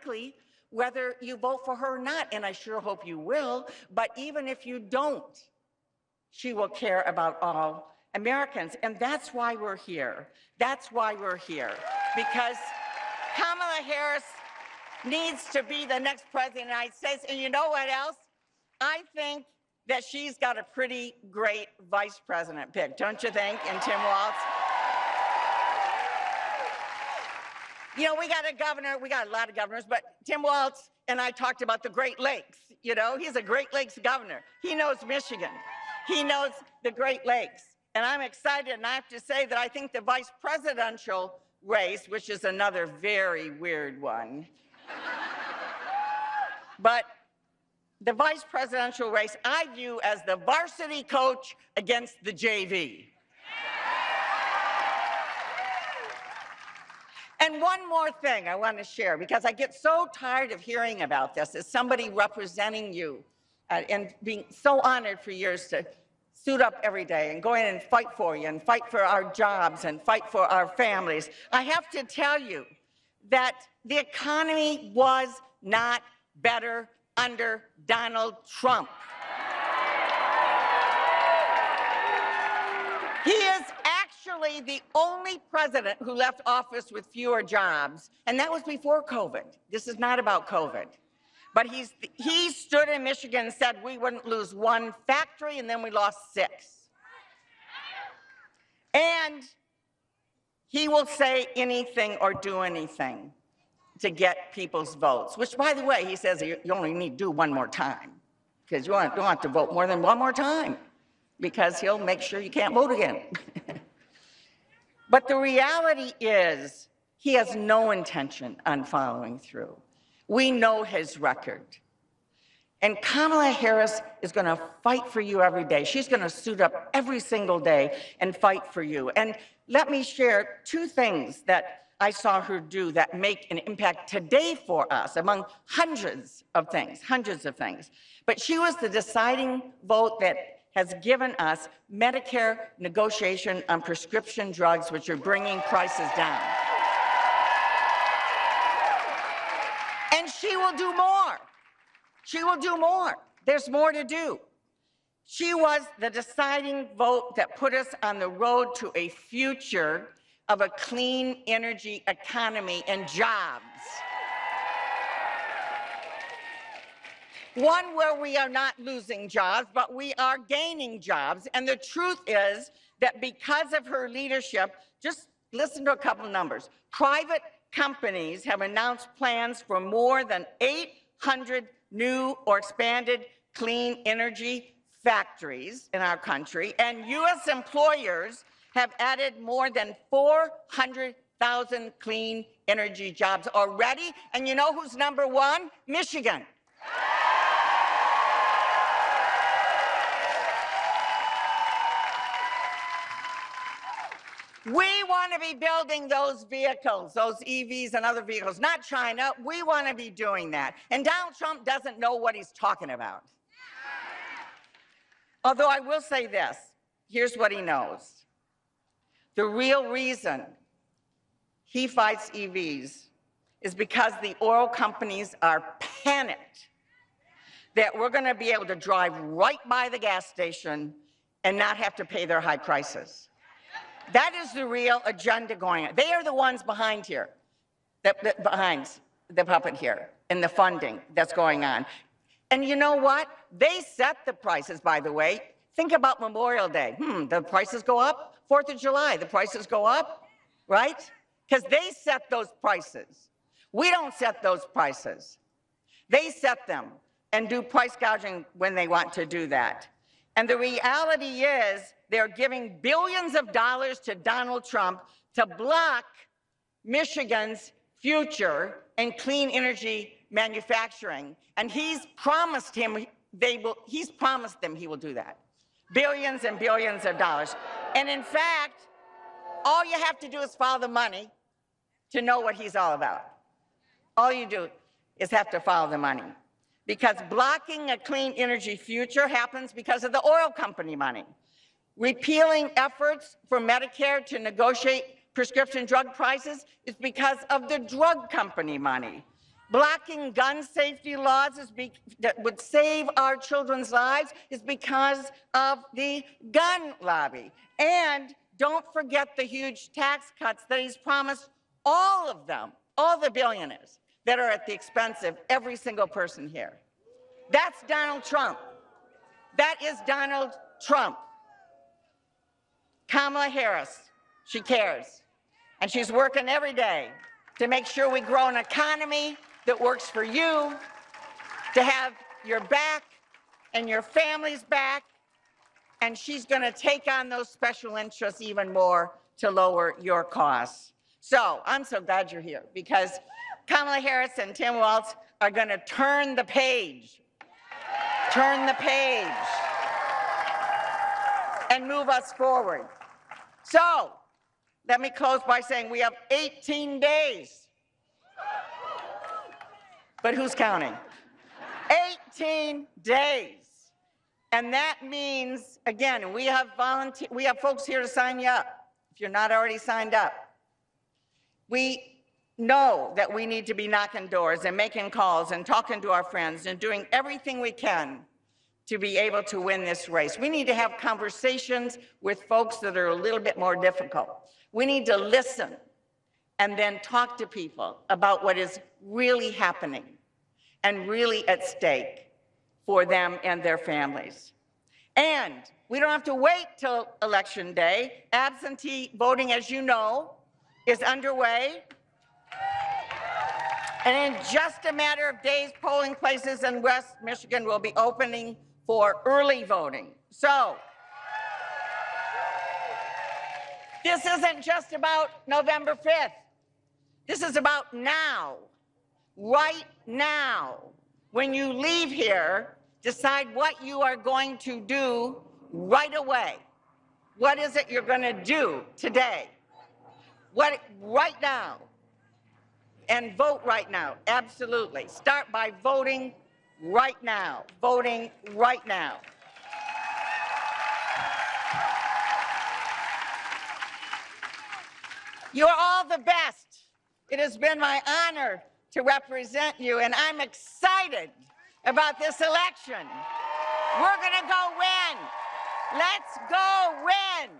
likely whether you vote for her or not, and I sure hope you will, but even if you don't, she will care about all Americans, and that's why we're here. That's why we're here, because Kamala Harris needs to be the next president of the United States, and you know what else? I think that she's got a pretty great vice president pick, don't you think, in Tim Walz? You know, we got a governor, we got a lot of governors, but Tim Walz and I talked about the Great Lakes. You know, he's a Great Lakes governor. He knows Michigan. He knows the Great Lakes. And I'm excited, and I have to say that I think the vice presidential race, which is another very weird one, but the vice presidential race I view as the varsity coach against the JV. And one more thing I want to share, because I get so tired of hearing about this as somebody representing you and being so honored for years to suit up every day and go in and fight for you and fight for our jobs and fight for our families. I have to tell you that the economy was not better under Donald Trump. He is actually the only president who left office with fewer jobs, and that was before COVID. This is not about COVID. But he stood in Michigan and said we wouldn't lose one factory, and then we lost 6. And he will say anything or do anything to get people's votes, which, by the way, he says you only need to do one more time, because you don't have to vote more than one more time, because he'll make sure you can't vote again. But the reality is he has no intention on following through. We know his record. And Kamala Harris is going to fight for you every day. She's going to suit up every single day and fight for you. And let me share 2 things that I saw her do that make an impact today for us, among hundreds of things. But she was the deciding vote that has given us Medicare negotiation on prescription drugs, which are bringing prices down. And she will do more. She will do more. There's more to do. She was the deciding vote that put us on the road to a future of a clean energy economy and jobs. One where we are not losing jobs, but we are gaining jobs. And the truth is that because of her leadership, just listen to a couple of numbers. Private companies have announced plans for more than 800 new or expanded clean energy factories in our country, and U.S. employers have added more than 400,000 clean energy jobs already. And you know who's number 1? Michigan. We want to be building those vehicles, those EVs and other vehicles, not China. We want to be doing that. And Donald Trump doesn't know what he's talking about. Although I will say this, here's what he knows. The real reason he fights EVs is because the oil companies are panicked that we're going to be able to drive right by the gas station and not have to pay their high prices. That is the real agenda going on. They are the ones behind here, behind the puppet here, and the funding that's going on. And you know what? They set the prices, by the way. Think about Memorial Day. The prices go up. 4th of July, the prices go up, right? Because they set those prices. We don't set those prices. They set them and do price gouging when they want to do that. And the reality is they're giving billions of dollars to Donald Trump to block Michigan's future in clean energy manufacturing. And he's promised them he will do that. Billions and billions of dollars. And in fact, all you have to do is follow the money to know what he's all about. All you do is have to follow the money. Because blocking a clean energy future happens because of the oil company money. Repealing efforts for Medicare to negotiate prescription drug prices is because of the drug company money. Blocking gun safety laws that would save our children's lives is because of the gun lobby. And don't forget the huge tax cuts that he's promised all of them, all the billionaires that are at the expense of every single person here. That's Donald Trump. That is Donald Trump. Kamala Harris, she cares. And she's working every day to make sure we grow an economy that works for you, to have your back and your family's back. And she's going to take on those special interests even more to lower your costs. So I'm so glad you're here, because Kamala Harris and Tim Walz are going to turn the page, and move us forward. So let me close by saying we have 18 days. But who's counting? 18 days. And that means, again, we have folks here to sign you up if you're not already signed up. We know that we need to be knocking doors and making calls and talking to our friends and doing everything we can to be able to win this race. We need to have conversations with folks that are a little bit more difficult. We need to listen and then talk to people about what is really happening and really at stake for them and their families. And we don't have to wait till Election Day. Absentee voting, as you know, is underway. And in just a matter of days, polling places in West Michigan will be opening for early voting. So this isn't just about November 5th. This is about now, right now. When you leave here, decide what you are going to do right away. What is it you're going to do today? Right now. And vote right now, absolutely. Start by voting right now, voting right now. You're all the best. It has been my honor to represent you, and I'm excited about this election. We're going to go win. Let's go win.